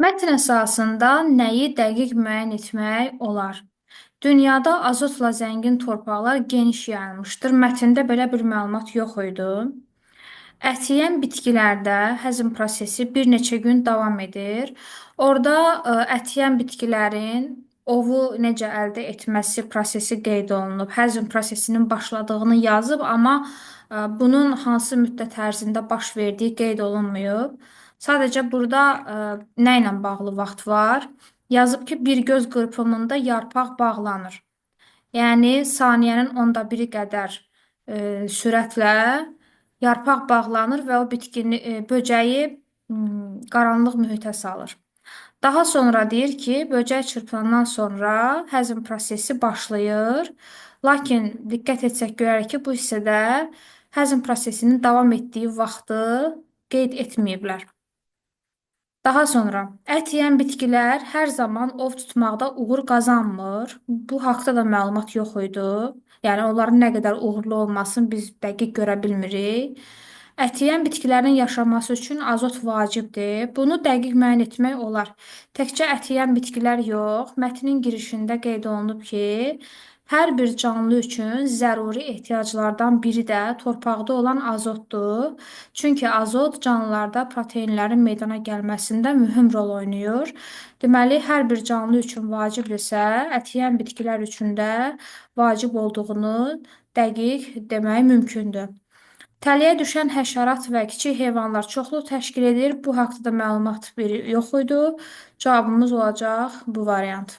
Mətn əsasında nəyi dəqiq müəyyən etmək olar? Dünyada azotla zəngin torpaqlar geniş yayılmışdır. Mətndə belə bir məlumat yox idi. Ət yeyən bitkilərdə həzm prosesi bir neçə gün davam edir. Orada ət yeyən bitkilərin ovu necə əldə etməsi prosesi qeyd olunub. Həzm prosesinin başladığını yazıb, amma bunun hansı müddət ərzində baş verdiyi qeyd olunmayıb. Sadəcə burada nə ilə bağlı vaxt var? Yazıb ki, bir göz qırpımında yarpaq bağlanır. Yəni saniyənin onda biri qədər sürətlə yarpaq bağlanır və o bitkini, böcəyi qaranlıq mühitə salır. Daha sonra deyir ki, böcək çırpılandan sonra həzm prosesi başlayır. Lakin diqqət etsək görərik ki, bu hissədə həzm prosesinin davam etdiyi vaxtı qeyd etməyiblər. Daha sonra, ət yeyən bitkilər hər zaman ov tutmaqda uğur qazanmır. Bu haqda da məlumat yox idi. Yəni onların nə qədər uğurlu olmasını biz dəqiq görə bilmirik. Ət yeyən bitkilərin yaşaması üçün azot vacibdir. Bunu dəqiq müəyyən etmək olar. Təkcə ət yeyən bitkilər yox, mətnin girişində qeyd olunub ki, hər bir canlı üçün zəruri ehtiyaclardan biri də torpaqda olan azotdur. Çünki azot canlılarda proteinlərin meydana gəlməsində mühüm rol oynayır. Deməli, hər bir canlı üçün vacibdirsə, ət yeyən bitkilər üçün də vacib olduğunu dəqiq demək mümkündür. Təliyə düşən həşərat və kiçik heyvanlar çoxluq təşkil edir. Bu haqda da məlumat yox idi. Cavabımız olacaq bu variant.